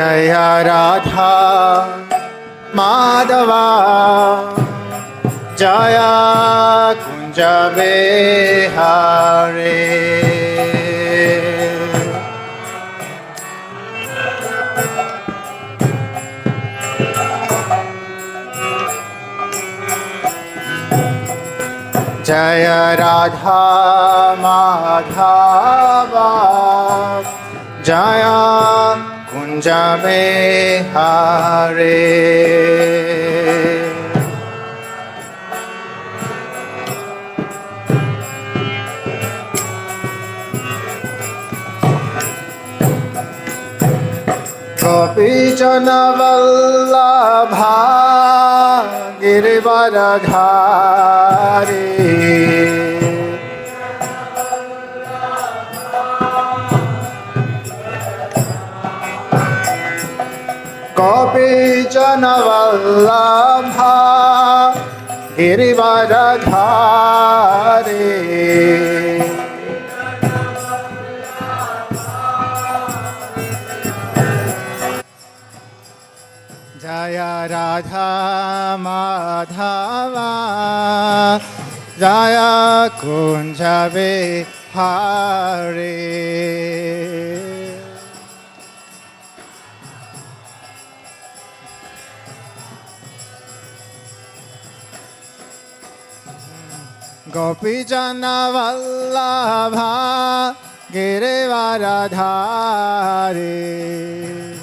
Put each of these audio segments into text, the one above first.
Jaya Radha Madhava Jaya Kunja Vihare. Jaya Radha Madhava Jaya Kunja Vihare. Gopi Jana Vallabha Girivaradhari Gopi Jana Vallabha Girivaradhari Jaya Radha Madhava Jaya Kunja Vihare. Gopi Jana Vallabha Girivaradhari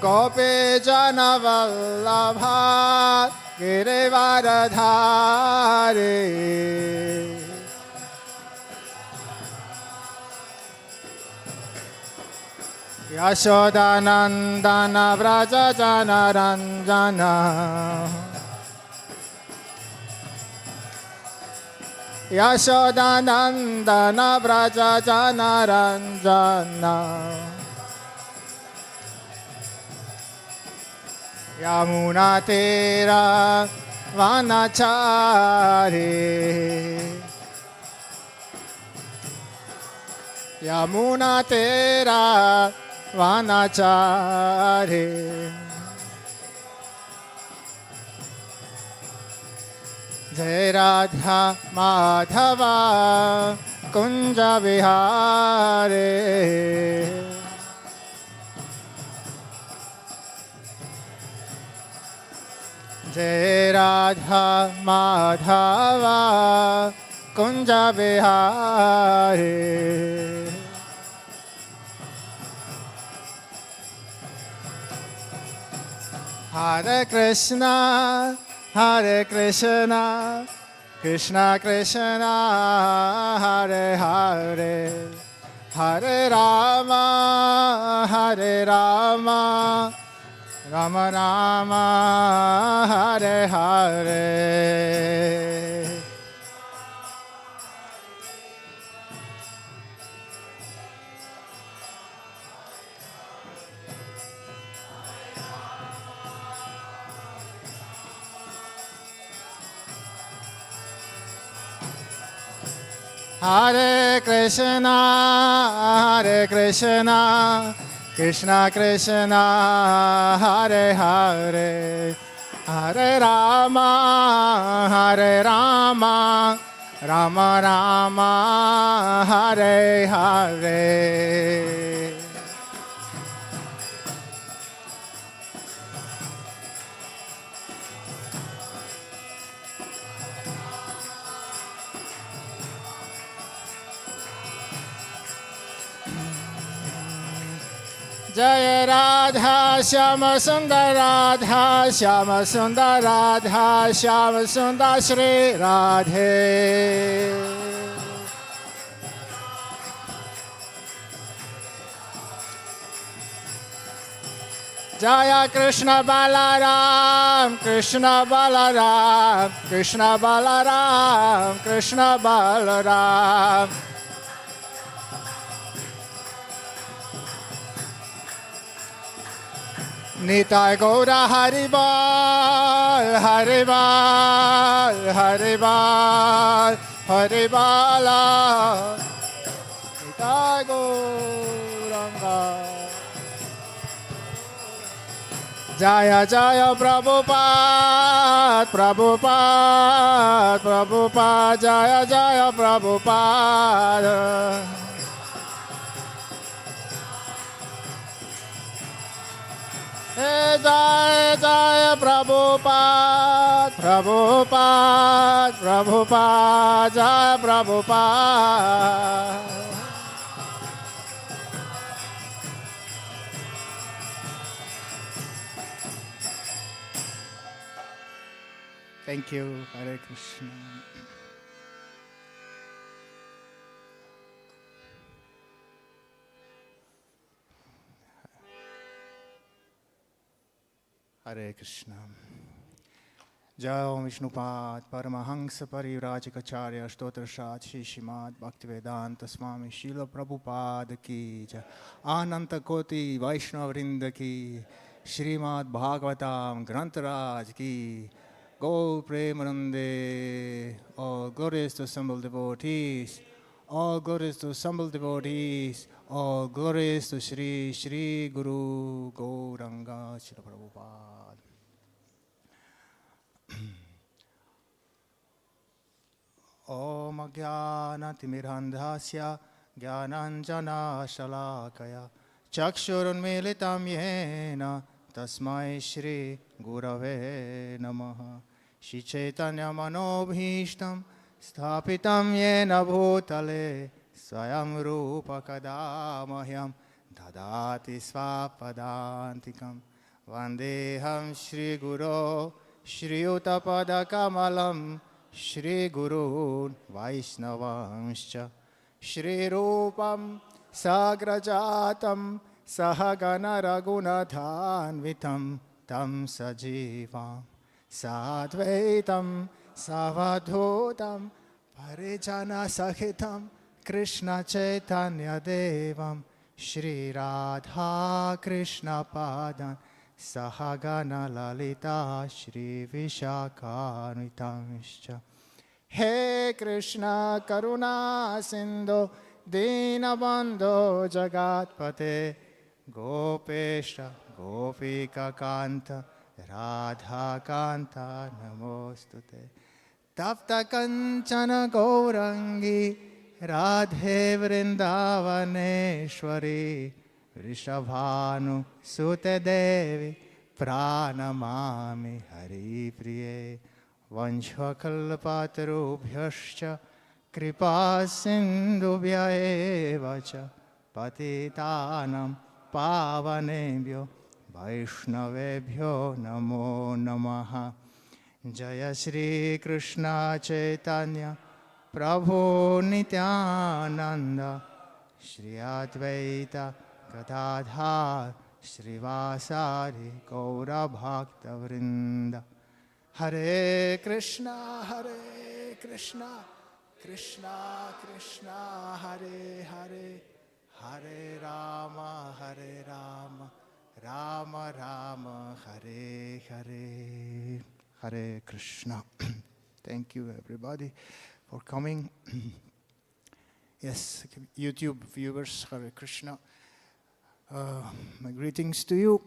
Gopi Jana Vallabha Girivaradhari Yashodanandana Vraja Jana Ranjana Yashodanandana Vraja Jana Ranjana Yamuna Tera Vanachari Yamuna Tera Vanachari Jai Radha Madhava Kunja Vihare Jai Radha Madhava Kunja Vihare. Hare Krishna, Hare Krishna, Krishna Krishna, Hare Hare, Hare Rama, Hare Rama, Rama Rama, Hare Hare. Hare Krishna, Hare Krishna, Krishna Krishna, Hare Hare, Hare Rama, Hare Rama, Rama Rama, Hare Hare. Jaya Radha Shyama Sundar Radha Shyama Sundar Radha Shyama Sundar Shri Radhe. Jaya Krishna Balaram Krishna Balaram Krishna Balaram Krishna Balaram. Nitai Gaura Haribal, Haribal, Haribal, Hare Bala Nitai Gauranga. Jaya Jaya Prabhupada, Prabhupada, Prabhupada, Jaya Jaya Prabhupada. Hey, Jaya Jaya Prabhupada, Prabhupada, Prabhupada, Jaya Prabhupada. Thank you, Hare Krishna. Hare Krishna. Jai Om Vishnupad Paramahansa Parivrajikacharya Stotra Shri Shrimad Bhaktivedanta Swami Srila Prabhupada Ki Jai. Ananta Koti Vaishnava Vrinda Ki, Shrimad Bhagavatam Grantaraj Ki. Go Premanande, all glories to assembled devotees, all glories to assembled devotees, all glories to Shri Shri Guru Gauranga Srila Prabhupada. Om Jnana Timirandhasya Jnananjana Shalakaya Chakshurunmilitam Yena Tasmai Shri Gurave Namaha. Shri Chaitanya Manobhishtam Sthapitam Yena Bhutale Swayam Rupa Kadamahyam Dadati Swapadantikam Vandeham Shri Guru Shri Utapada Kamalam Shri Guru Vaishnavanscha Shri Rupam Sagrajatam Sahagana Raghunathanvitam Tam Sajivam Sadvaitam Savadhutam Parijana Sahitam Krishna Chaitanya Devam Shri Radha Krishna Padan Sahagana Lalita Shri Vishakanitamscha. He Krishna Karuna Sindhu Dinabandhu Jagatpate Gopesha Gopika Kanta Radha Kanta Namostute. Tapta Kanchana Gaurangi Radhe Vrindavaneshwari Rishabhanu Sute Devi Pranamami Hari Priye. Vanshvakalpatarubhyascha kripa sindhubhya eva cha patitanam pavanebhyo vaishnavebhyo namo namaha. Jaya Shri Krishna Chaitanya Prabhu Nityananda Shri Advaita Gadadhar Srivasari Gaura Bhakta Vrinda. Hare Krishna, Krishna Krishna, Hare Hare, Hare Rama, Rama Rama, Hare Hare, Hare Krishna. Thank you everybody for coming. Yes, YouTube viewers, Hare Krishna. My greetings to you.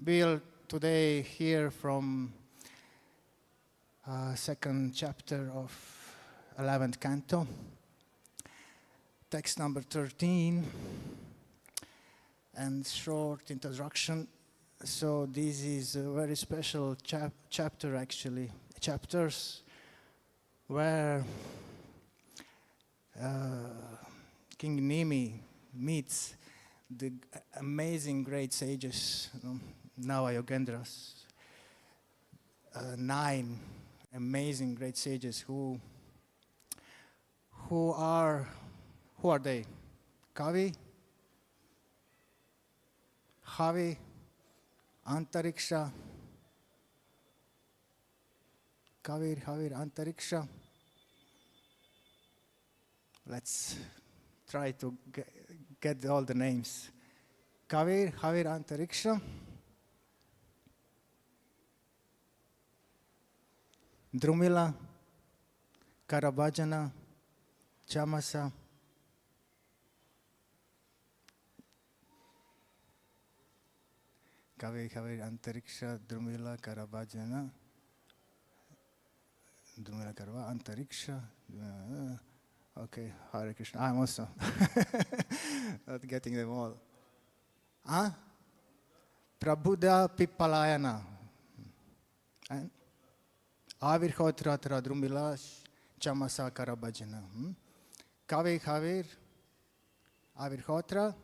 We'll today hear from second chapter of 11th canto, text number 13, and short introduction. So this is a very special chapter actually, chapters where King Nimi meets the amazing great sages, Nava Yogendras, 9 amazing great sages who are they? Kavi, Havi, Antariksha, Kavir, Havir, Antariksha. Let's try to get all the names. Kavir, Havir, Antariksha. Drumila, Karabhajana, Chamasa, Kavi Antariksha, Drumila, Karabhajana, Drumila Karva, Antariksha. Okay, Hare Krishna. I'm also not getting them all. Prabhuda Pipalayana. And Avirhotra Drumila, Chamasa, Karabhajana. Kavi Havir, Avirhotra,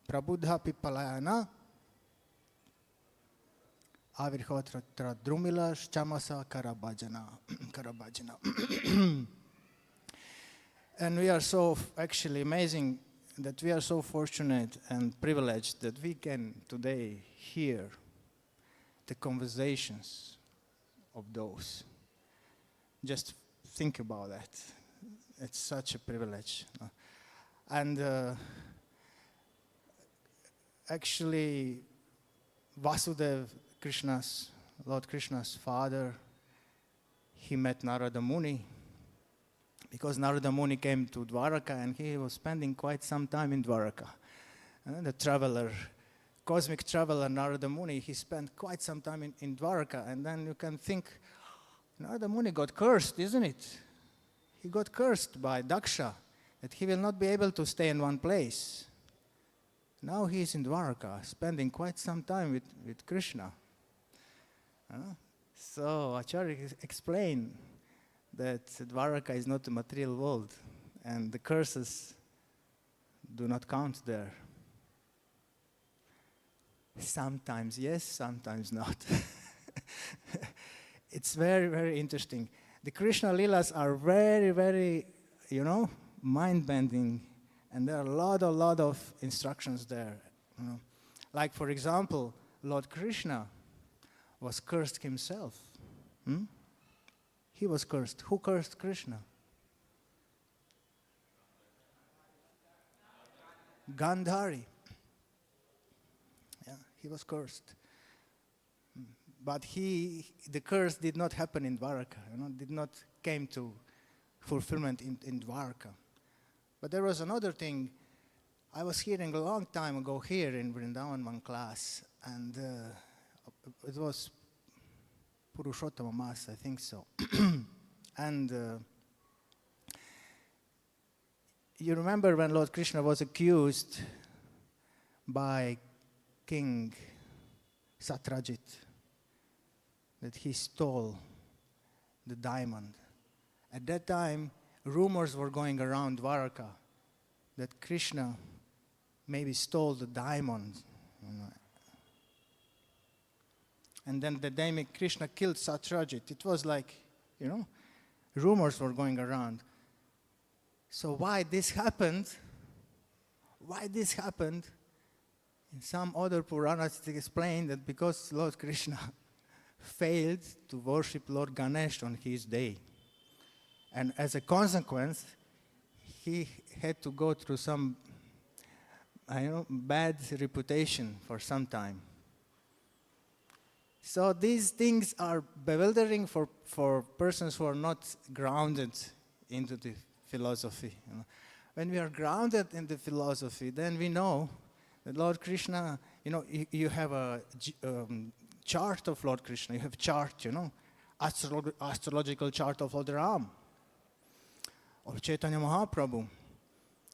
Prabhuda Pipalayana. Avirhotra Drumila, Chamasa, Karabhajana. And we are so actually amazing that we are so fortunate and privileged that we can today hear the conversations of those. Just think about that. It's such a privilege. And actually, Vasudev, Lord Krishna's father, he met Narada Muni because Narada Muni came to Dwaraka and he was spending quite some time in Dwaraka. The traveler, cosmic traveler Narada Muni, he spent quite some time in Dwaraka, and then you can think, Narada Muni got cursed, isn't it? He got cursed by Daksha, that he will not be able to stay in one place. Now he is in Dwaraka, spending quite some time with Krishna. So Acharya explained that Dwaraka is not a material world, and the curses do not count there. Sometimes yes, sometimes not. It's very, very interesting. The Krishna Leelas are very, very, mind-bending, and there are a lot of instructions there. Like, for example, Lord Krishna was cursed himself. He was cursed. Who cursed Krishna? Gandhari. Yeah, he was cursed. But the curse did not happen in Dwaraka, did not came to fulfillment in Dwaraka. But there was another thing I was hearing a long time ago here in Vrindavan one class, and it was Purushottama Mass, I think so. And you remember when Lord Krishna was accused by King Satrajit that he stole the diamond. At that time, rumors were going around Dwaraka that Krishna maybe stole the diamond. And then the day Krishna killed Satrajit, it was like, rumors were going around. So why this happened? In some other Puranas it explained that because Lord Krishna failed to worship Lord Ganesh on his day. And as a consequence, he had to go through some, bad reputation for some time. So these things are bewildering for persons who are not grounded into the philosophy. When we are grounded in the philosophy, then we know that Lord Krishna, you have a chart of Lord Krishna. You have chart, astrological chart of Lord Ram or Chaitanya Mahaprabhu.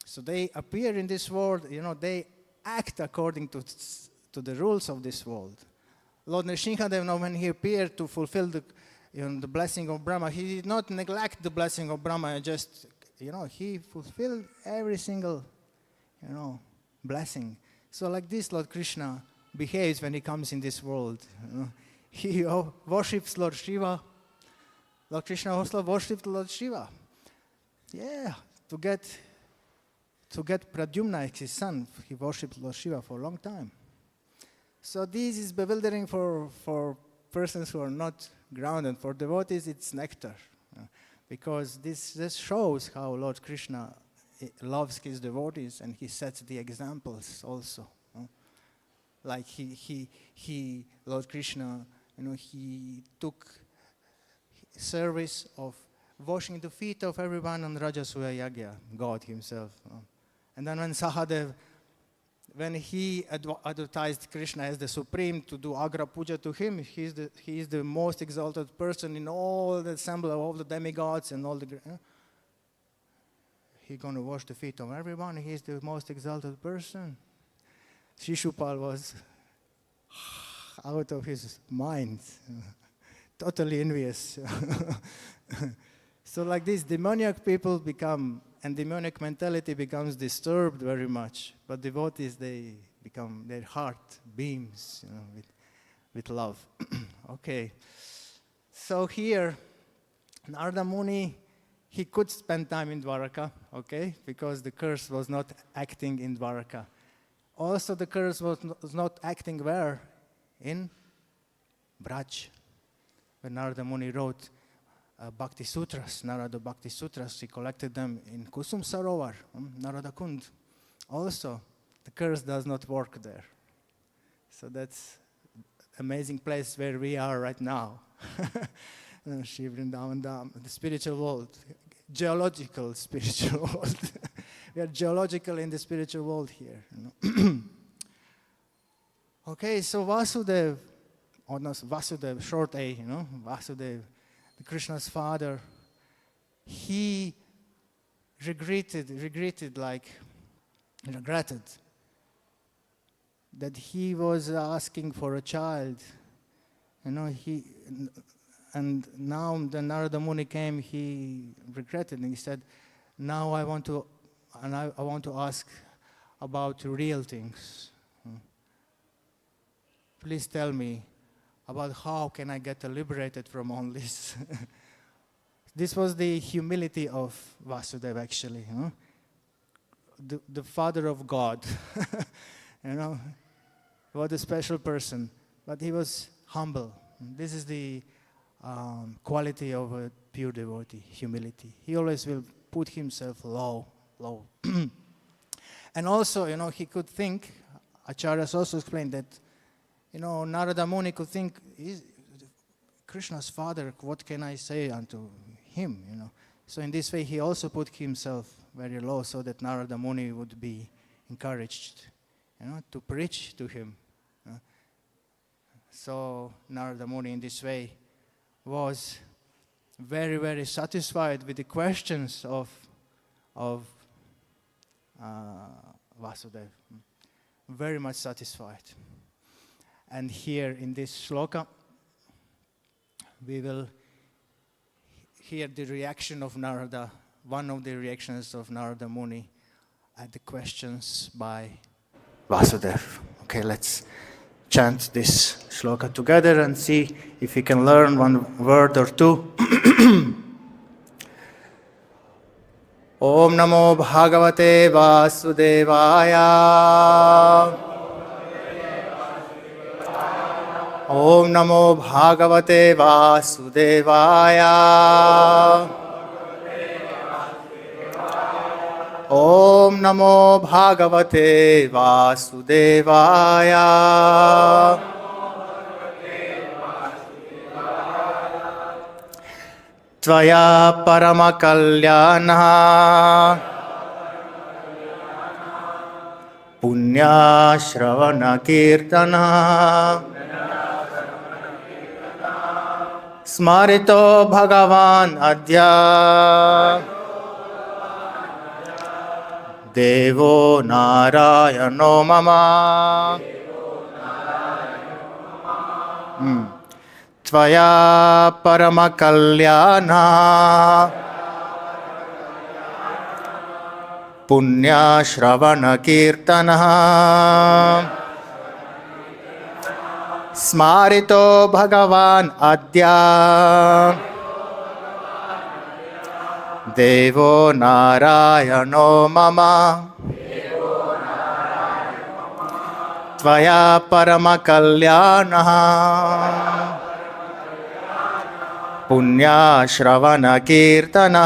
So they appear in this world, they act according to the rules of this world. Lord Nrsimhadev, when he appeared to fulfill the blessing of Brahma, he did not neglect the blessing of Brahma and just, he fulfilled every single, blessing. So like this, Lord Krishna behaves when he comes in this world. He worships Lord Shiva. Lord Krishna also worshipped Lord Shiva. Yeah, to get Pradyumna, his son, he worshipped Lord Shiva for a long time. So this is bewildering for persons who are not grounded. For devotees, it's nectar. Because this shows how Lord Krishna loves his devotees and he sets the examples also. Like Lord Krishna, he took service of washing the feet of everyone on Rajasuya Yagya, God himself. And then when Sahadev, when he advertised Krishna as the supreme to do Agra Puja to him, he is the most exalted person in all the assembly of all the demigods and all the... He's going to wash the feet of everyone. He is the most exalted person. Shishupal was out of his mind, totally envious. So like this, demoniac people become, and demoniac mentality becomes disturbed very much. But devotees, they become, their heart beams, with love. Okay. So here, Narada Muni, he could spend time in Dwaraka, okay, because the curse was not acting in Dwaraka. Also, the curse was not acting where? In Braj. When Narada Muni wrote Bhakti Sutras, Narada Bhakti Sutras, he collected them in Kusum Sarovar, Narada Kund. Also, the curse does not work there. So that's an amazing place where we are right now. Shiv Vrindavan Dham, the spiritual world, geological spiritual world. We are geological in the spiritual world here. Okay, so Vasudev, Vasudev, short A, Vasudev, Krishna's father, he regretted that he was asking for a child. And now the Narada Muni came, he regretted, and he said, now I want to ask about real things. Please tell me about how can I get liberated from all this. This was the humility of Vasudeva, actually. The father of God. What a special person. But he was humble. This is the quality of a pure devotee, humility. He always will put himself low. And also, he could think, Acharyas also explained that, Narada Muni could think, Krishna's father, what can I say unto him, So in this way, he also put himself very low so that Narada Muni would be encouraged, to preach to him. So Narada Muni in this way was very, very satisfied with the questions of Vasudeva. Very much satisfied. And here in this shloka, we will hear the reaction of Narada, one of the reactions of Narada Muni at the questions by Vasudeva. Okay, let's chant this shloka together and see if we can learn one word or two. Om Namo Bhagavate Vasudevaya. Om Namo Bhagavate Vasudevaya. Om Namo Bhagavate Vasudevaya. Tvaya Paramakalyana Punya Shravana Kirtana Smarito Bhagavan Adya Devo Narayano Mama. Tvaya Paramakalyana Punya Shravana Kirtana Smarito Bhagavan Adya Devo Narayano Mama. Tvaya Paramakalyana Punya Shravana Kirtana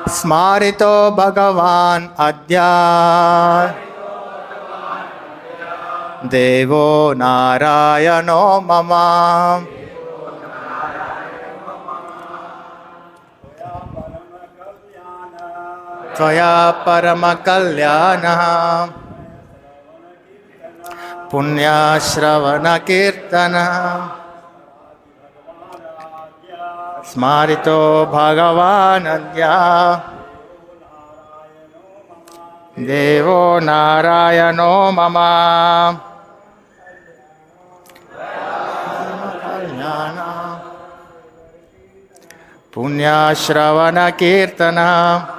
Smarito Bhagavan Adya Devo Narayano Mama. Tvaya Paramakalyana Punya Shravana Kirtana Smarito Bhagavanadya Devo Narayano Mama Punya Shravana Kirtana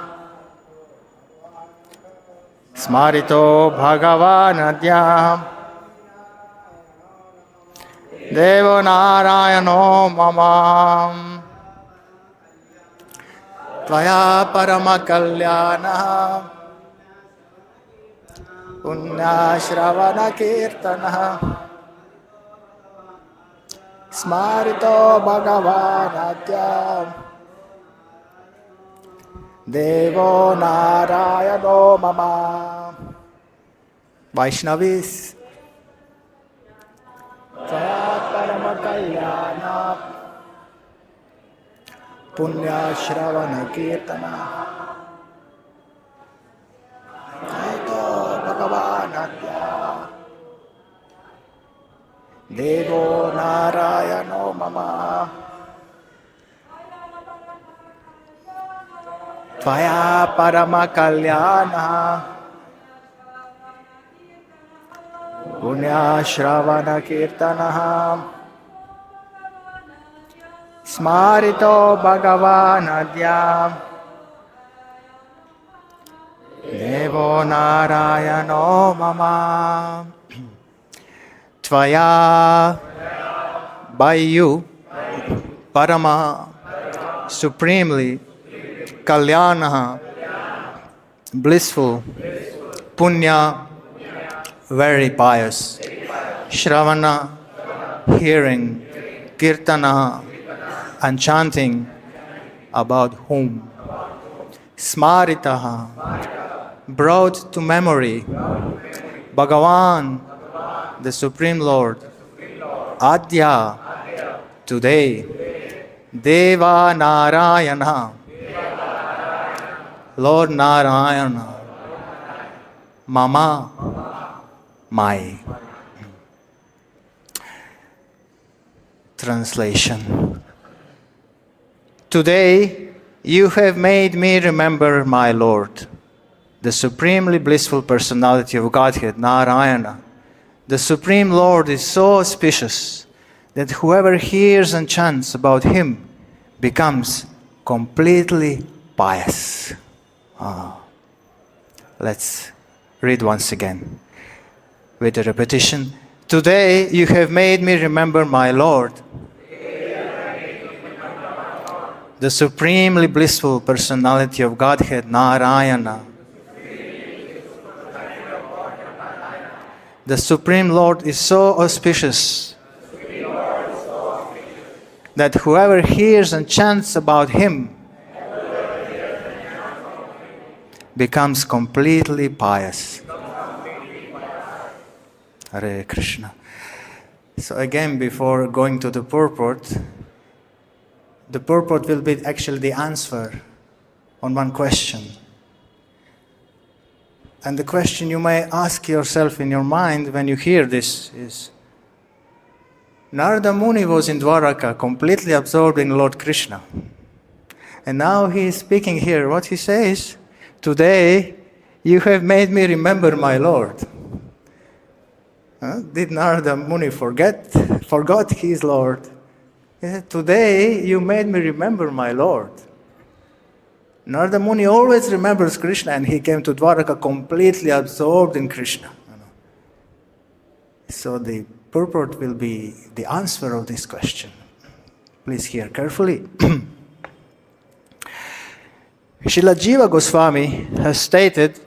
Smarito Bhagavanadya Devo Narayano Mama Tvaya Paramakalyana Punya Shravana Kirtana Smarito Bhagavanadya Devo Narayano Mama. Vaishnavis Tvaya Paramakalyana Punya Shravana Kirtana Smarito Bhagavanadya Devo Narayano Mama Tvaya Paramakalyana Punya Shravana Kirtana Smarito Bhagavanadya Devo Narayano Mama Tvaya, by you, Parama, supremely, Kalyana, blissful, Punya, very pious, Shravana, hearing, Kirtana, and chanting, about whom, Smaritaha, brought to memory, Bhagavan, the Supreme Lord, Adya, today, Deva Narayana, Lord Narayana, Mama, my. Translation. Today, you have made me remember my Lord, the supremely blissful personality of Godhead, Narayana. The Supreme Lord is so auspicious that whoever hears and chants about Him becomes completely pious. Let's read once again with a repetition. Today you have made me remember my Lord, the supremely blissful personality of Godhead, Narayana. The Supreme Lord is so auspicious that whoever hears and chants about Him becomes completely pious. Hare Krishna. So again, before going to the purport will be actually the answer on one question. And the question you may ask yourself in your mind when you hear this is, Narada Muni was in Dwaraka, completely absorbed in Lord Krishna. And now he is speaking here. What he says, today you have made me remember my Lord. Did Narada Muni forgot his Lord? Today you made me remember my Lord. Narada Muni always remembers Krishna, and he came to Dwaraka completely absorbed in Krishna. So the purport will be the answer of this question. Please hear carefully. Srila Jiva Goswami has stated,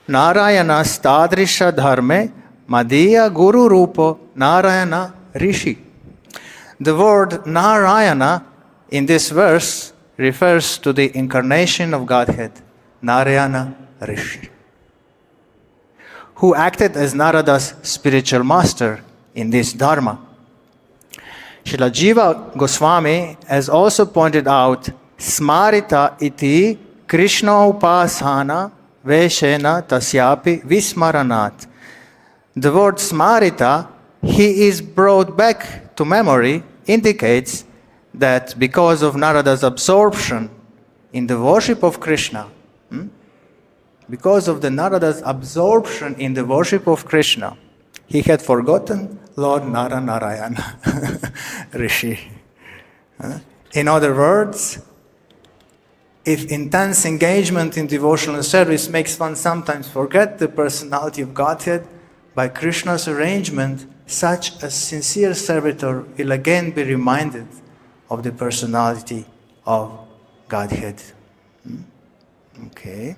Narayana stadrisha dharme madhya guru rupo Narayana rishi. The word Narayana in this verse refers to the incarnation of Godhead, Narayana Rishi, who acted as Narada's spiritual master in this dharma. Srila Jiva Goswami has also pointed out Smarita iti Krishna upasana veshena tasyapi vismaranat. The word smarita, he is brought back to memory, indicates that because of Narada's absorption in the worship of Krishna, because of the Narada's absorption in the worship of Krishna, he had forgotten Lord Narayana, Rishi. In other words, if intense engagement in devotional service makes one sometimes forget the personality of Godhead, by Krishna's arrangement, such a sincere servitor will again be reminded of the personality of Godhead. Okay.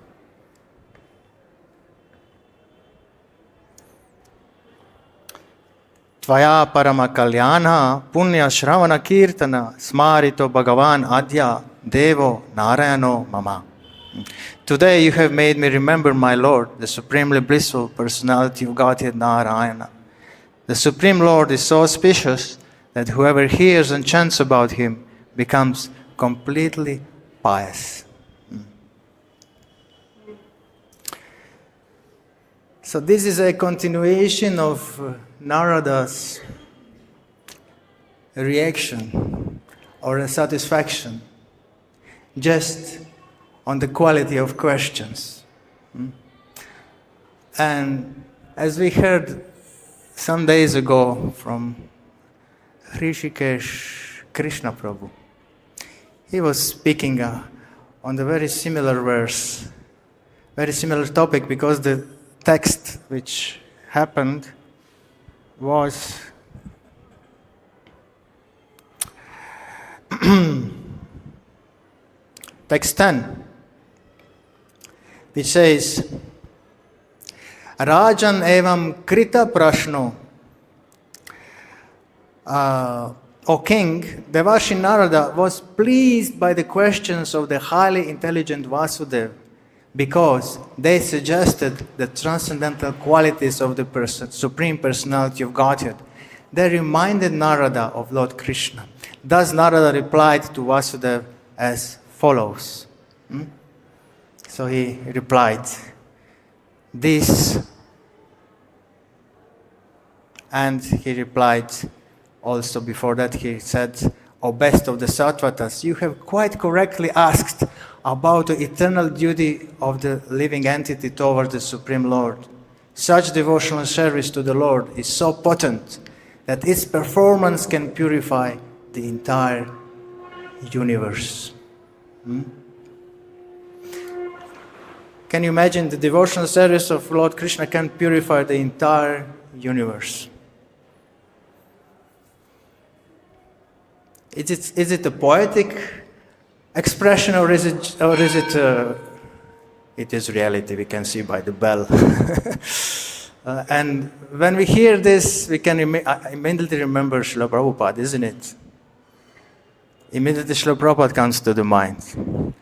Tvaya parama kalyana punya shravana kirtana smarito bhagavan adya devo narayano mama. Today you have made me remember my Lord, the supremely blissful personality of Godhead Narayana. The Supreme Lord is so auspicious that whoever hears and chants about him becomes completely pious. So this is a continuation of Narada's reaction or a satisfaction just on the quality of questions. And as we heard some days ago from Rishikesh Krishna Prabhu, he was speaking on the very similar verse, very similar topic, because the text which happened was text 10, which says, Rajan evam krita prashno. O king, Devashi Narada was pleased by the questions of the highly intelligent Vasudeva because they suggested the transcendental qualities of the Supreme Personality of Godhead. They reminded Narada of Lord Krishna. Thus Narada replied to Vasudeva as follows. So he replied, this, and he replied also before that, he said, O best of the Sattvatas, you have quite correctly asked about the eternal duty of the living entity towards the Supreme Lord. Such devotional service to the Lord is so potent that its performance can purify the entire universe. Can you imagine the devotional service of Lord Krishna can purify the entire universe? Is it a poetic expression, or is it it is reality? We can see by the bell. And when we hear this, we can immediately remember Srila Prabhupada, isn't it? Immediately Srila Prabhupada comes to the mind. Srila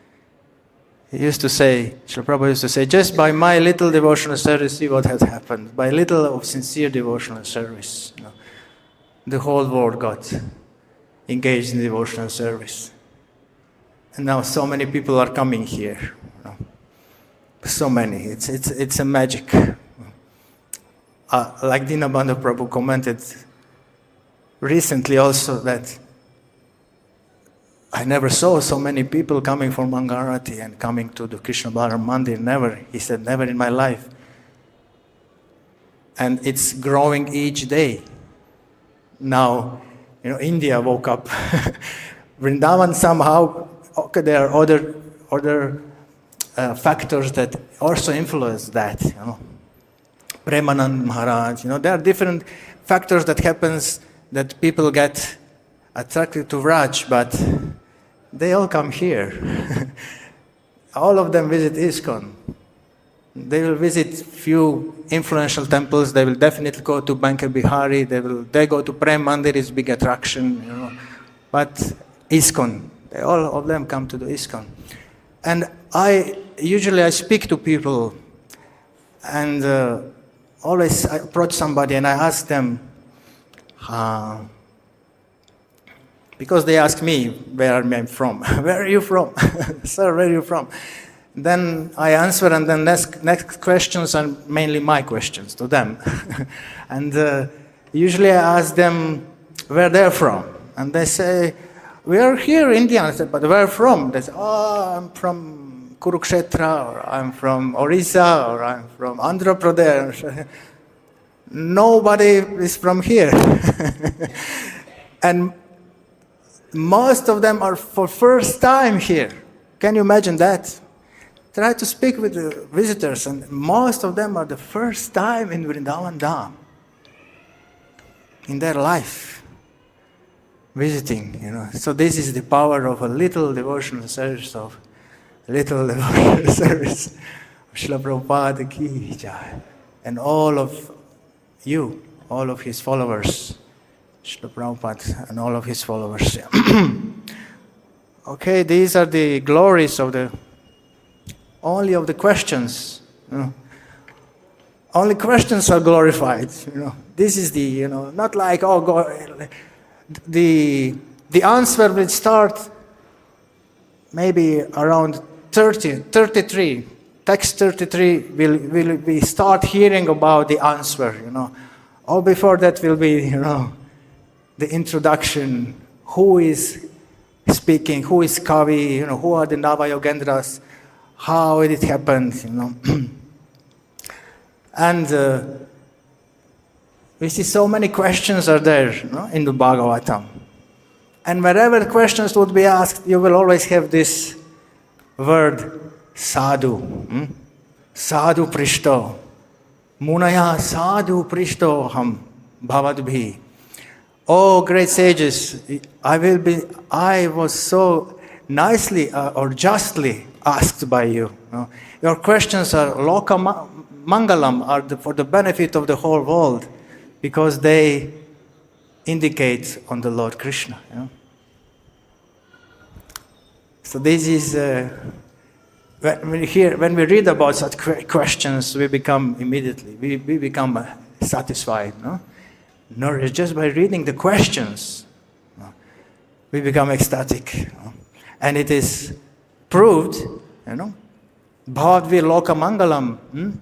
Prabhupada used to say, just by my little devotional service, see what has happened. By little of sincere devotional service, the whole world got engaged in devotional service. And now so many people are coming here. So many. It's a magic. Like Dinabandhu Prabhu commented recently also that I never saw so many people coming for Mangarati and coming to the Krishna Balaram Mandir. Never. He said, never in my life. And it's growing each day. Now, India woke up. Vrindavan somehow, okay, there are other factors that also influence that. Premanand Maharaj, there are different factors that happens that people get attracted to Raj, but they all come here. All of them visit ISKCON. They will visit few influential temples. They will definitely go to Banka Bihari. They go to Prem Mandir, is big attraction, But ISKCON, all of them come to the ISKCON. And I usually speak to people, and always I approach somebody and I ask them, because they ask me where I'm from. Where are you from? Sir, where are you from? Then I answer, and then next questions are mainly my questions to them. And usually I ask them where they're from. And they say, we are here, Indian. I said, but where from? They say, oh, I'm from Kurukshetra, or I'm from Orissa, or I'm from Andhra Pradesh. Nobody is from here. And most of them are for first time here. Can you imagine that? Try to speak with the visitors, and most of them are the first time in Vrindavan Dham in their life, visiting, So this is the power of a little devotional service of Srila Prabhupada ki jai. And all of you, all of his followers, Srila Prabhupada and all of his followers. Okay, these are the glories of only of the questions. Only questions are glorified. This is the, not like, oh God, the answer will start maybe around 33. Text 33 will be start hearing about the answer, All before that will be, the introduction, who is speaking, who is Kavi, who are the Navayogendras, how it happened, And we see so many questions are there in the Bhagavatam. And wherever questions would be asked, you will always have this word, sadhu. Sadhu prishto. Munaya sadhu prishto ham bhavadbhi. Oh, great sages, I was so nicely or justly asked by you. Your questions are loka mangalam, are for the benefit of the whole world, because they indicate on the Lord Krishna. So this is, when we read about such questions, we become immediately, we become satisfied. Nourished just by reading the questions, we become ecstatic. And it is proved, Bhavadvi Loka Mangalam,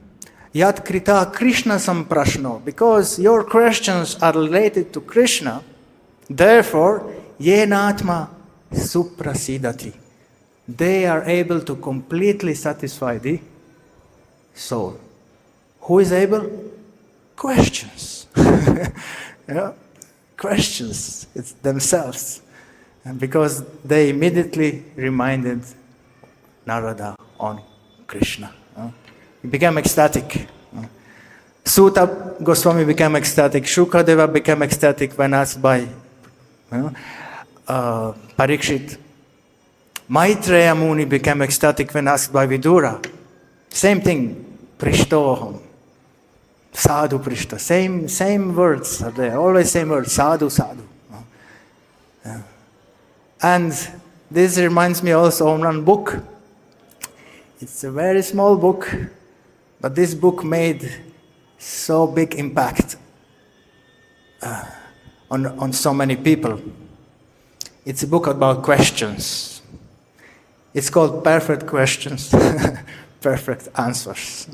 Yat Krita Krishna Samprashno, because your questions are related to Krishna, therefore, Yenatma Suprasidati. They are able to completely satisfy the soul. Who is able? Questions. Questions, it's themselves. And because they immediately reminded Narada on Krishna. He became ecstatic. Suta Goswami became ecstatic. Shukadeva became ecstatic when asked by Parikshit. Maitreya Muni became ecstatic when asked by Vidura. Same thing, Prishtoham. Sadhu Prishta. Same words are there, always same words, sadhu, sadhu. And this reminds me also of one book. It's a very small book, but this book made so big impact on so many people. It's a book about questions. It's called Perfect Questions, Perfect Answers.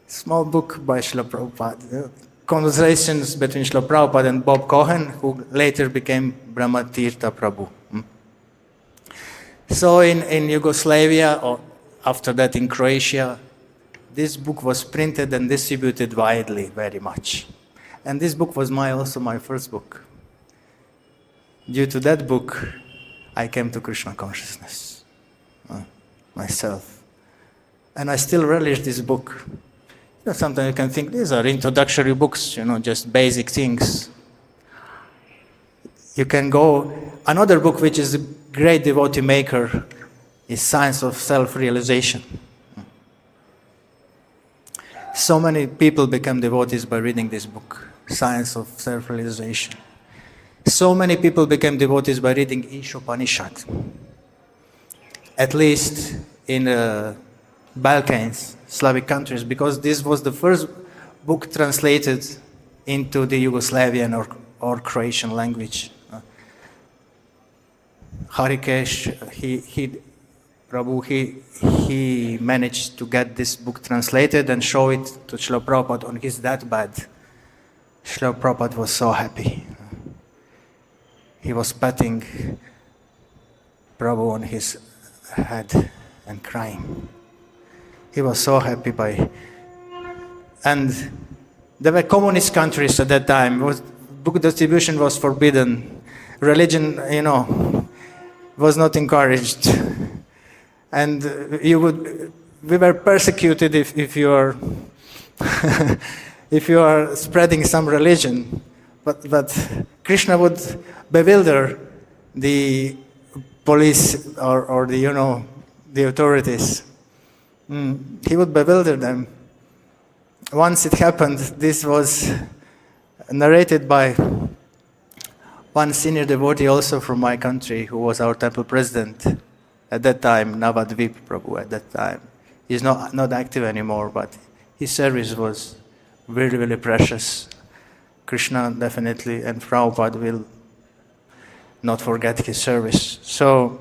Small book by Srila Prabhupada. Conversations between Srila Prabhupada and Bob Cohen, who later became Brahma Tirtha Prabhu. So in Yugoslavia, or after that in Croatia, this book was printed and distributed widely very much. And this book was also my first book. Due to that book, I came to Krishna consciousness myself. And I still relish this book. Sometimes you can think these are introductory books, just basic things. You can go, another book which is a great devotee maker is Science of Self-Realization. So many people become devotees by reading this book, Science of Self-Realization. So many people became devotees by reading Ishopanishad. At least in Balkans, Slavic countries, because this was the first book translated into the Yugoslavian or Croatian language. Harikesh, Prabhu, he managed to get this book translated and show it to Srila Prabhupada on his deathbed. Srila Prabhupada was so happy. He was patting Prabhu on his head and crying. He was so happy and there were communist countries at that time. Book distribution was forbidden. Religion, was not encouraged. And we were persecuted if you are if you are spreading some religion. But Krishna would bewilder the police or the authorities. He would bewilder them. Once it happened, this was narrated by one senior devotee also from my country, who was our temple president at that time, Navadvip Prabhu at that time. He's not active anymore, but his service was really, really precious. Krishna definitely and Prabhupada will not forget his service. So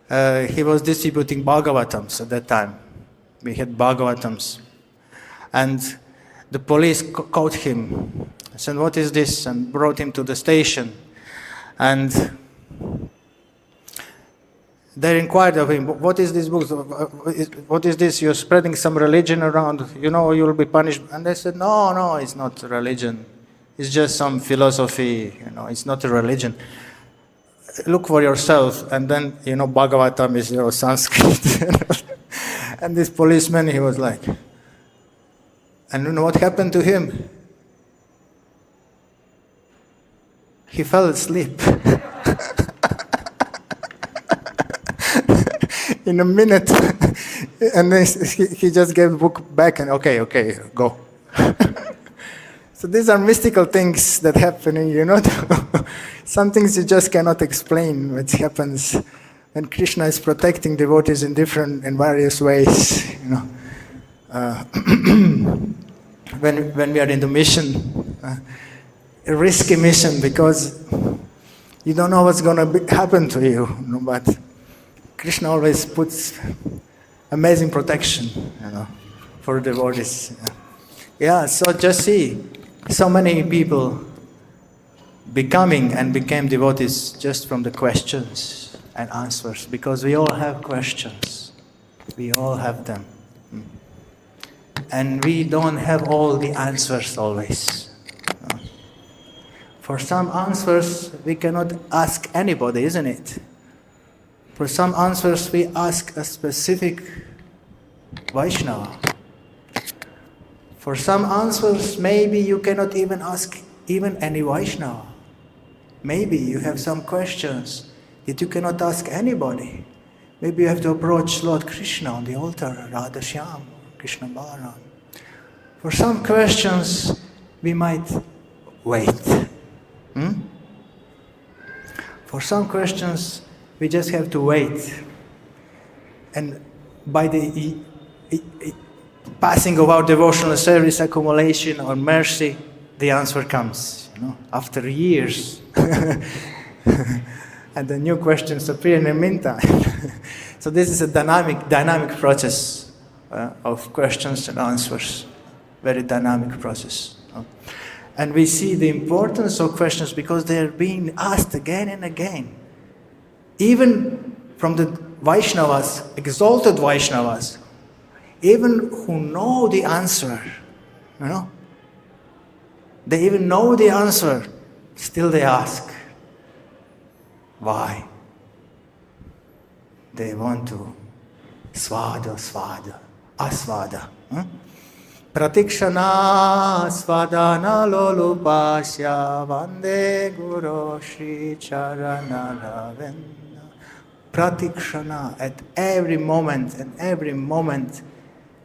he was distributing Bhagavatams at that time. We had Bhagavatams. And the police caught him, said, "What is this?" and brought him to the station. And they inquired of him, "What is this book? What is this? You're spreading some religion around, you'll be punished." And they said, No, it's not religion. It's just some philosophy, it's not a religion. Look for yourself. And then, Bhagavatam is, Sanskrit. And this policeman, he was like, and you know what happened to him? He fell asleep. In a minute. And then he just gave the book back and, okay, go. So these are mystical things that happen, Some things you just cannot explain. What happens when Krishna is protecting devotees in various ways, When we are in the mission, a risky mission, because you don't know what's going to happen to you, but Krishna always puts amazing protection, for devotees. Yeah, so just see, so many people became devotees just from the questions and answers, because we all have questions. We all have them. And we don't have all the answers always. For some answers, we cannot ask anybody, isn't it? For some answers, we ask a specific Vaishnava. For some answers, maybe you cannot even ask even any Vaishnava. Maybe you have some questions that you cannot ask anybody. Maybe you have to approach Lord Krishna on the altar, Radha Shyam, Krishna Balaram. For some questions, we might wait. For some questions, we just have to wait. And by the passing of our devotional service, accumulation or mercy, the answer comes, after years. And the new questions appear in the meantime. So this is a dynamic process of questions and answers. Very dynamic process. And we see the importance of questions because they are being asked again and again. Even from the Vaishnavas, exalted Vaishnavas, even who know the answer, they even know the answer, still they ask. Why? They want to svada, asvada. Pratikshana svadana lolupasya vande guru shri charana ravena. Pratikshana, at every moment,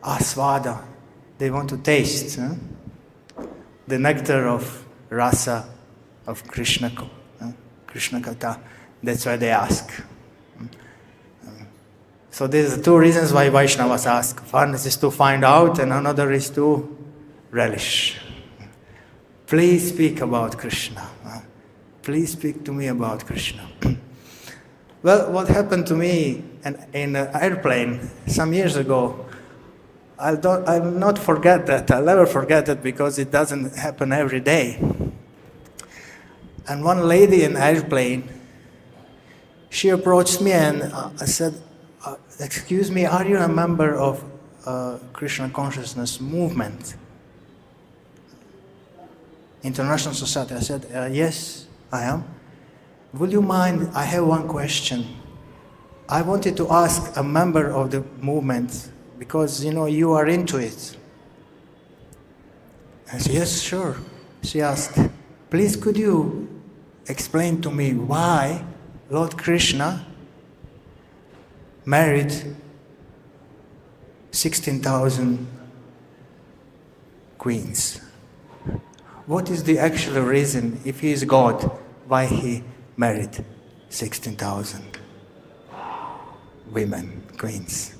asvada. They want to taste the nectar of rasa, of Krishna Katha. That's why they ask. So there's two reasons why Vaishnavas ask. One is to find out, and another is to relish. Please speak about Krishna. Please speak to me about Krishna. Well, what happened to me in an airplane some years ago, I'll not forget that. I'll never forget it because it doesn't happen every day. And one lady in an airplane, she approached me and I said, excuse me, are you a member of Krishna Consciousness Movement? International Society. I said, yes, I am. Would you mind, I have one question. I wanted to ask a member of the movement, because, you are into it. I said, yes, sure. She asked, please could you explain to me why Lord Krishna married 16,000 queens? What is the actual reason, if he is God, why he married 16,000 women, queens?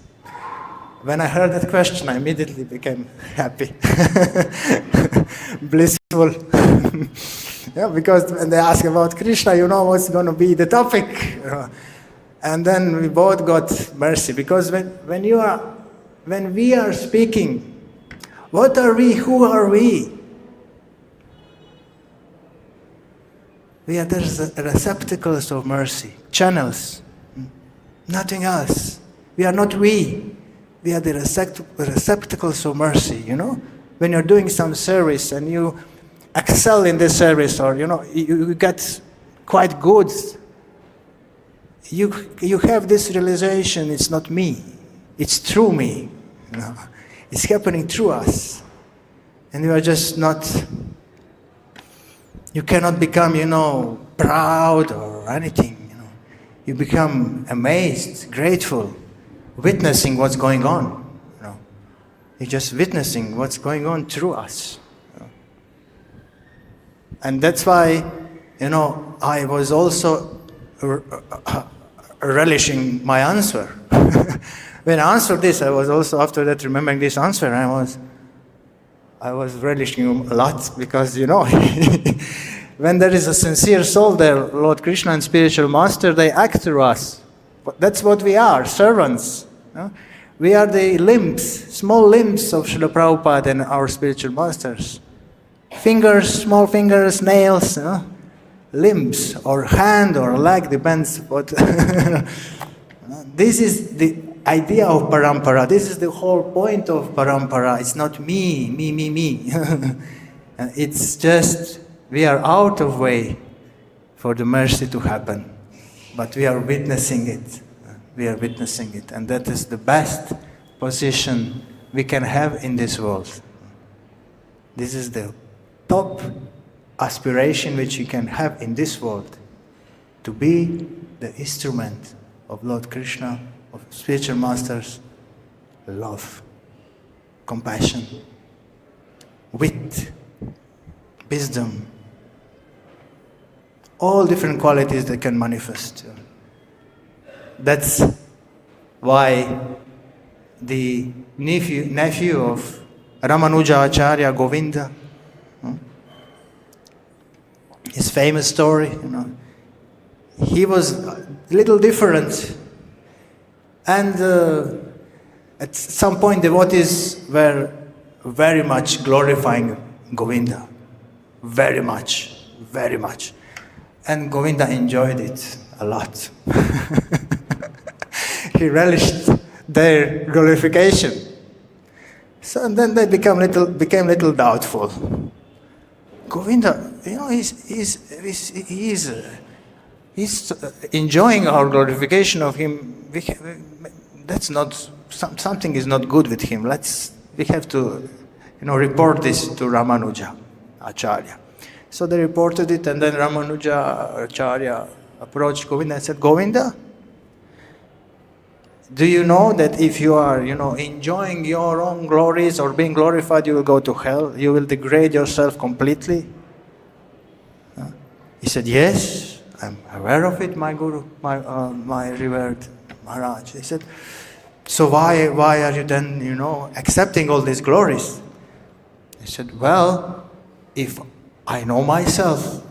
When I heard that question, I immediately became happy, blissful. Yeah, because when they ask about Krishna, you know what's going to be the topic. And then we both got mercy, because when we are speaking, what are we? Who are we? We are the receptacles of mercy, channels, nothing else. We are not we. We are the receptacles of mercy, When you're doing some service and you excel in this service, or, you get quite good, you have this realization, it's not me, it's through me. It's happening through us. And you are just not... You cannot become, proud or anything. You become amazed, grateful, witnessing what's going on. You're just witnessing what's going on through us. And that's why, I was also relishing my answer. When I answered this, I was also, after that, remembering this answer, I was relishing a lot, because, when there is a sincere soul there, Lord Krishna and spiritual master, they act through us. That's what we are, servants. We are the limbs, small limbs of Srila Prabhupada and our spiritual masters. Fingers, small fingers, nails, limbs, or hand or leg, depends what. This is the idea of parampara. This is the whole point of parampara. It's not me. It's just, we are out of way for the mercy to happen. But we are witnessing it. And that is the best position we can have in this world. This is the top aspiration which you can have in this world. To be the instrument of Lord Krishna, of spiritual masters, love, compassion, wit, wisdom, all different qualities that can manifest. That's why the nephew of Ramanuja Acharya, Govinda, his famous story, he was a little different. And at some point, devotees were very much glorifying Govinda. Very much. And Govinda enjoyed it a lot. He relished their glorification. So and then they became little doubtful. Govinda, he's enjoying our glorification of him. That's not, something is not good with him. We have to, report this to Ramanuja Acharya. So they reported it, and then Ramanuja Acharya approached Govinda and said, Govinda, do you know that if you are, enjoying your own glories or being glorified, you will go to hell? You will degrade yourself completely? He said, yes, I'm aware of it, my Guru, my revered Maharaj. He said, so why are you then, accepting all these glories? He said, well, if I know myself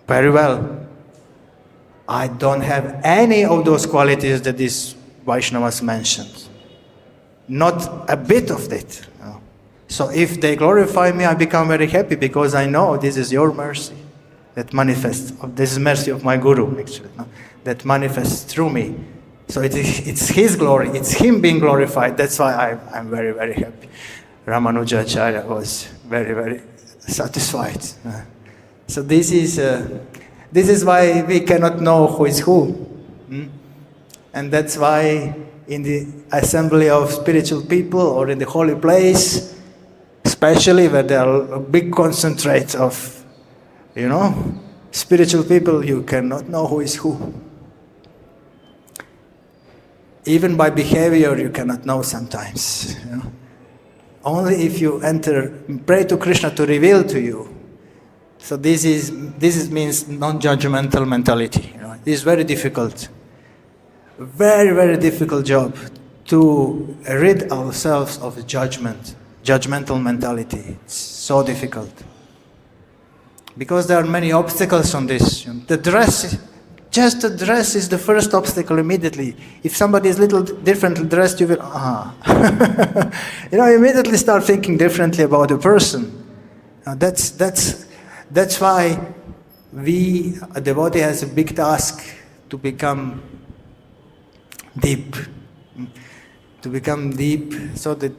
very well. I don't have any of those qualities that these Vaishnavas mentioned. Not a bit of it. So if they glorify me, I become very happy because I know this is your mercy that manifests. This is mercy of my Guru, actually, that manifests through me. So it's his glory, it's him being glorified. That's why I'm very, very happy. Ramanujacharya was very, very satisfied. So this is why we cannot know who is who. And that's why in the assembly of spiritual people or in the holy place, especially where there are big concentrates of, spiritual people, you cannot know who is who. Even by behavior, you cannot know sometimes. Only if you pray to Krishna to reveal to you. So this means non-judgmental mentality. It is very difficult. Very, very difficult job to rid ourselves of judgmental mentality. It's so difficult. Because there are many obstacles on this. Just the dress is the first obstacle immediately. If somebody is a little differently dressed, you will, you immediately start thinking differently about the person. That's why a devotee has a big task to become deep. To become deep, so that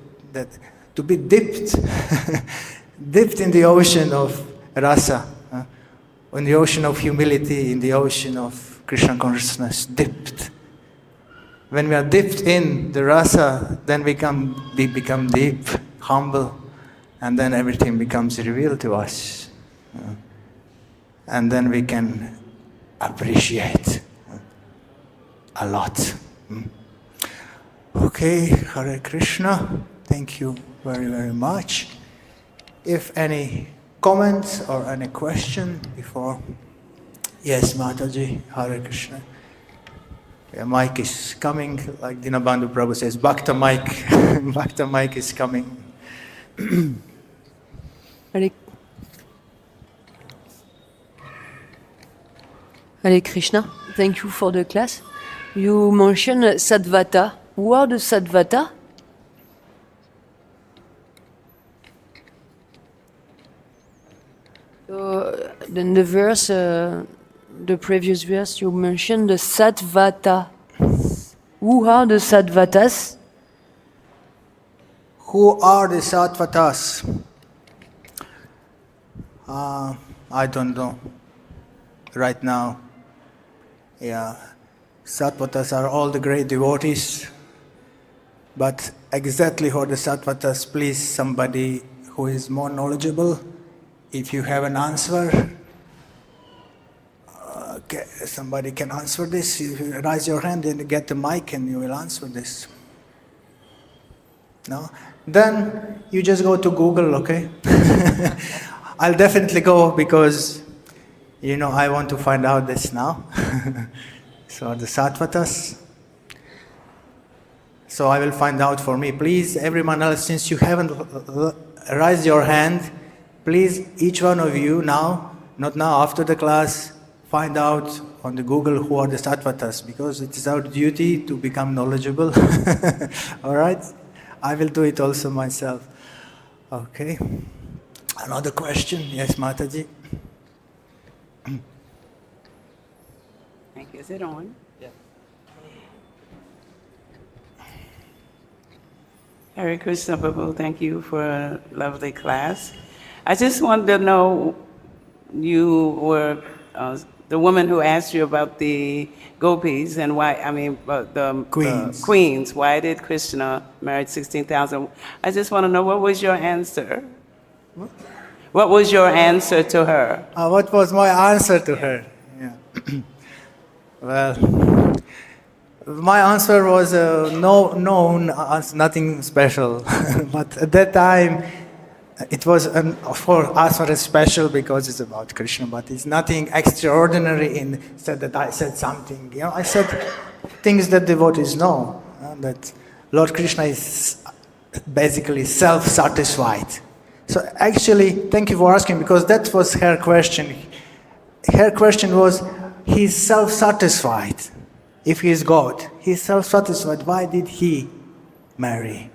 to be dipped, dipped in the ocean of rasa, in the ocean of humility, in the ocean of Krishna consciousness, dipped. When we are dipped in the rasa, then we become deep, humble, and then everything becomes revealed to us. And then we can appreciate a lot. Okay, Hare Krishna. Thank you very, very much. If any comments or any question before? Yes, Mataji, Hare Krishna. The mic is coming, like Dinabandhu Prabhu says, Bhakta mic. Bhakta mic is coming. Hare Krishna, thank you for the class. You mentioned Sattvata. Who are the Sattvata? Then the verse, the previous verse, you mentioned the Sattvata. Who are the Sattvatas? Who are the Sattvatas? I don't know right now. Yeah, Sattvatas are all the great devotees. But exactly who are the Sattvatas, please, somebody who is more knowledgeable. If you have an answer, somebody can answer this. You raise your hand and get the mic and you will answer this. No? Then you just go to Google, okay? I'll definitely go because, I want to find out this now. So the Sattvatas. So I will find out for me. Please, everyone else, since you haven't raised your hand, please, each one of you now, not now, after the class, find out on the Google who are the Sattvatas, because it is our duty to become knowledgeable. All right? I will do it also myself. Okay. Another question? Yes, Mataji. Thank you. Is it on? Yeah. Hare Krishna Prabhu, thank you for a lovely class. I just wanted to know, you were the woman who asked you about the gopis and why, the queens. Why did Krishna marry 16,000? I just want to know, what was your answer? What was your answer to her? What was my answer to her? Yeah. Well, my answer was nothing special. But at that time, it was, of course, answer is special because it's about Krishna, but it's nothing extraordinary in that I said something. I said things that devotees know, that Lord Krishna is basically self-satisfied. So actually, thank you for asking, because that was her question. Her question was, he's self-satisfied. If he is God, he's self-satisfied. Why did he marry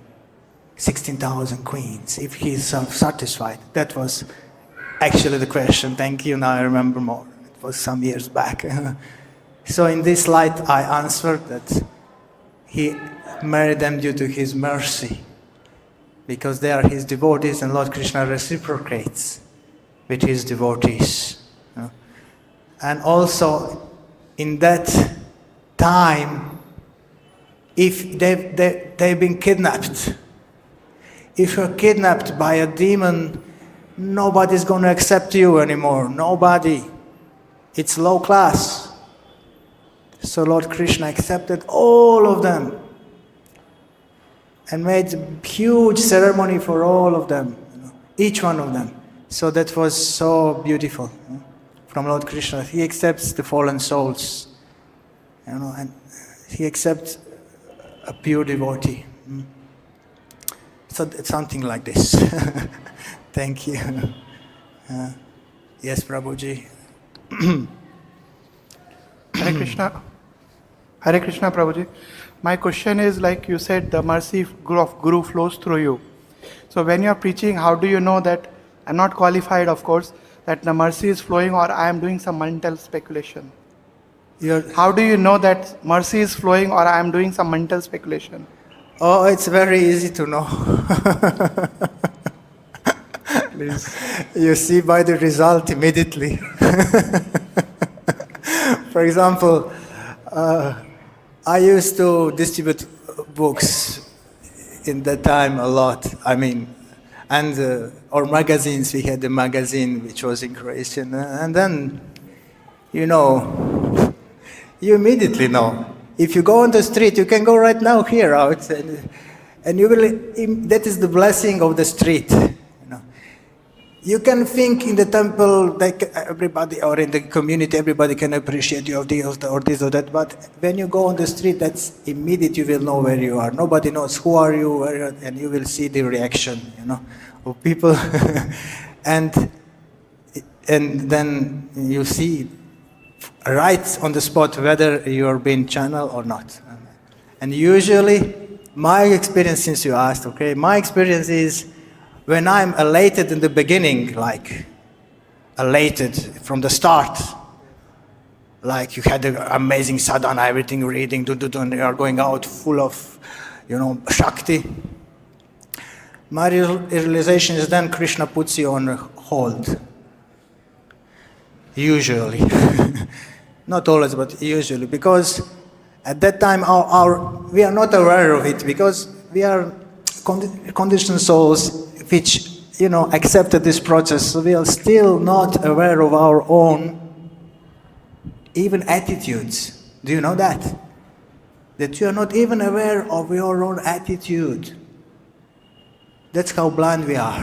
16,000 queens if he is self-satisfied? That was actually the question. Thank you, now I remember more. It was some years back. So in this light, I answered that he married them due to his mercy, because they are his devotees, and Lord Krishna reciprocates with his devotees. And also, in that time, if they've been kidnapped, if you're kidnapped by a demon, nobody's going to accept you anymore. Nobody. It's low class. So Lord Krishna accepted all of them and made a huge ceremony for all of them, each one of them. So that was so beautiful from Lord Krishna. He accepts the fallen souls, and he accepts a pure devotee. So it's something like this. Thank you. Yes, Prabhuji. Hare Krishna. Hare Krishna, Prabhuji. My question is, like you said, the mercy of Guru flows through you. So when you are preaching, how do you know that, I'm not qualified of course, that the mercy is flowing, or I am doing some mental speculation? How do you know that mercy is flowing or I am doing some mental speculation? Oh, it's very easy to know. Please. You see by the result immediately. For example, I used to distribute books in that time a lot. Or magazines. We had a magazine which was in Croatian, and then, you immediately know. If you go on the street, you can go right now here out, and you will. That is the blessing of the street. You can think in the temple that everybody, or in the community, everybody can appreciate you of this or that. But when you go on the street, that's immediate. You will know where you are. Nobody knows who are you, and you will see the reaction, of people, and then you see right on the spot whether you are being channeled or not. And usually, my experience, since you asked, my experience is, when I'm elated in the beginning, like elated from the start, like you had an amazing sadhana, everything reading, and you are going out full of, Shakti. My realization is then Krishna puts you on hold. Usually. Not always, but usually. Because at that time, we are not aware of it, because we are conditioned souls which, accepted this process. So we are still not aware of our own, even attitudes. Do you know that? That you are not even aware of your own attitude. That's how blind we are.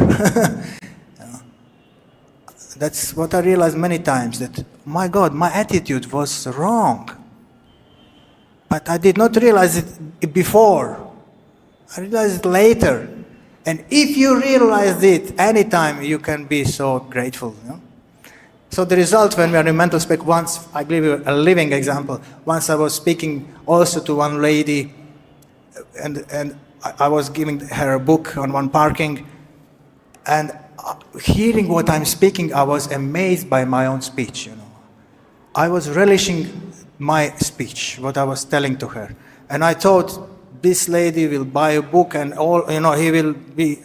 That's what I realized many times, that, my God, my attitude was wrong. But I did not realize it before. I realized it later. And if you realize it anytime, you can be so grateful. So the result, when we are in mental spec, once, I give you a living example. Once I was speaking also to one lady, and I was giving her a book on one parking, and hearing what I'm speaking, I was amazed by my own speech. I was relishing my speech, what I was telling to her. And I thought, this lady will buy a book and all, he will be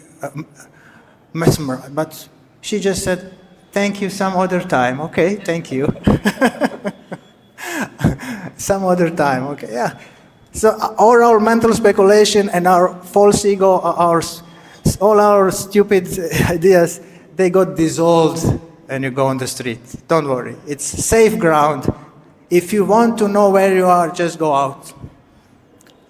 mesmerized. But she just said, thank you, some other time. Okay, thank you. Some other time, okay, yeah. So all our mental speculation and our false ego, all our stupid ideas, they got dissolved when you go on the street. Don't worry, it's safe ground. If you want to know where you are, just go out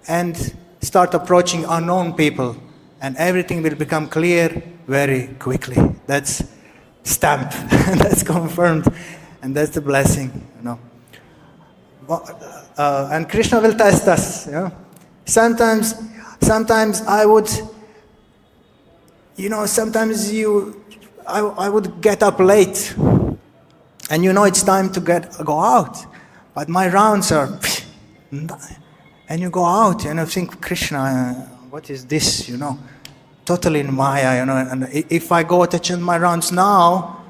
and start approaching unknown people, and everything will become clear very quickly. That's stamped, that's confirmed, and that's the blessing, And Krishna will test us. Sometimes I would, sometimes I would get up late, and it's time to go out. But my rounds are, and you go out and you think, Krishna, what is this, totally in Maya, and if I go to chant my rounds now,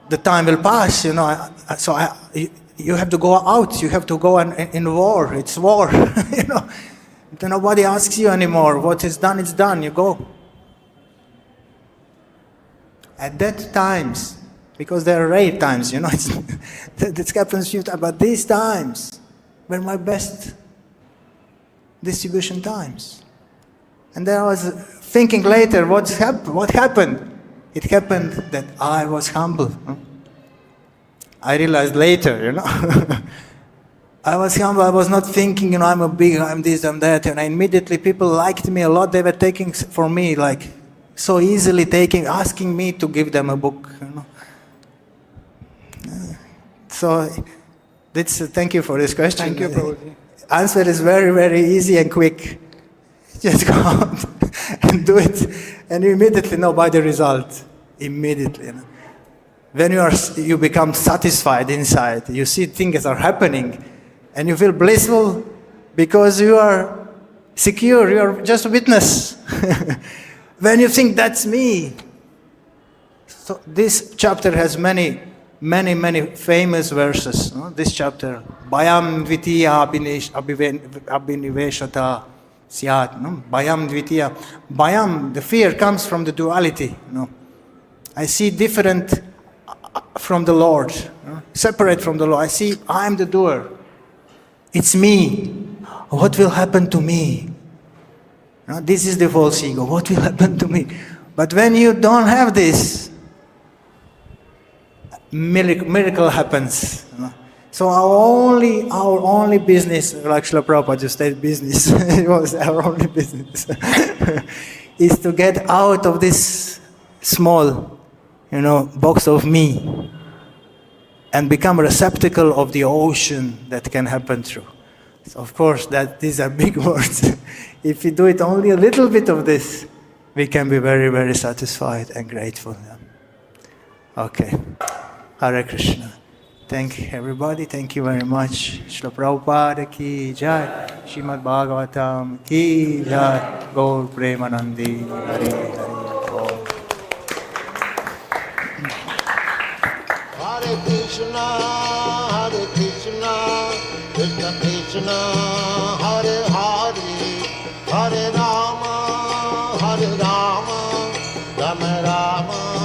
the time will pass, you have to go out, you have to go in war, it's war, Then nobody asks you anymore, what is done, it's done, you go. At that times, because there are rare times, this happens few times, but these times were my best distribution times. And then I was thinking later, what happened? It happened that I was humble. I realized later, I was humble, I was not thinking, I'm a big, I'm this, I'm that, and immediately people liked me a lot, they were taking for me, so easily asking me to give them a book, So, thank you for this question. Thank you, Prabhuji. Answer is very, very easy and quick. Just go out and do it, and you immediately know by the result. Immediately. When you become satisfied inside, you see things are happening, and you feel blissful because you are secure. You are just a witness. When you think that's me. So this chapter has many famous verses. This chapter, Bayam Dvitiya Abhiniveshata Syat. Bayam Dvitiya. Bayam, the fear comes from the duality. I see different from the Lord, separate from the Lord. I see I'm the doer. It's me. What will happen to me? This is the false ego. What will happen to me? But when you don't have this, miracle happens. So our only business, like Srila Prabhupada just said, business, it was our only business, is to get out of this small, box of me and become a receptacle of the ocean that can happen through. So of course, these are big words. If we do it only a little bit of this, we can be very, very satisfied and grateful. Okay. Hare Krishna. Thank you, everybody. Thank you very much. Srila Prabhupada ki jai. Srimad Bhagavatam ki jai. Gaur Premanandi. Hare Hare. Hare Krishna, Krishna Krishna, Hare Hare, Hare Rama, Rama Rama.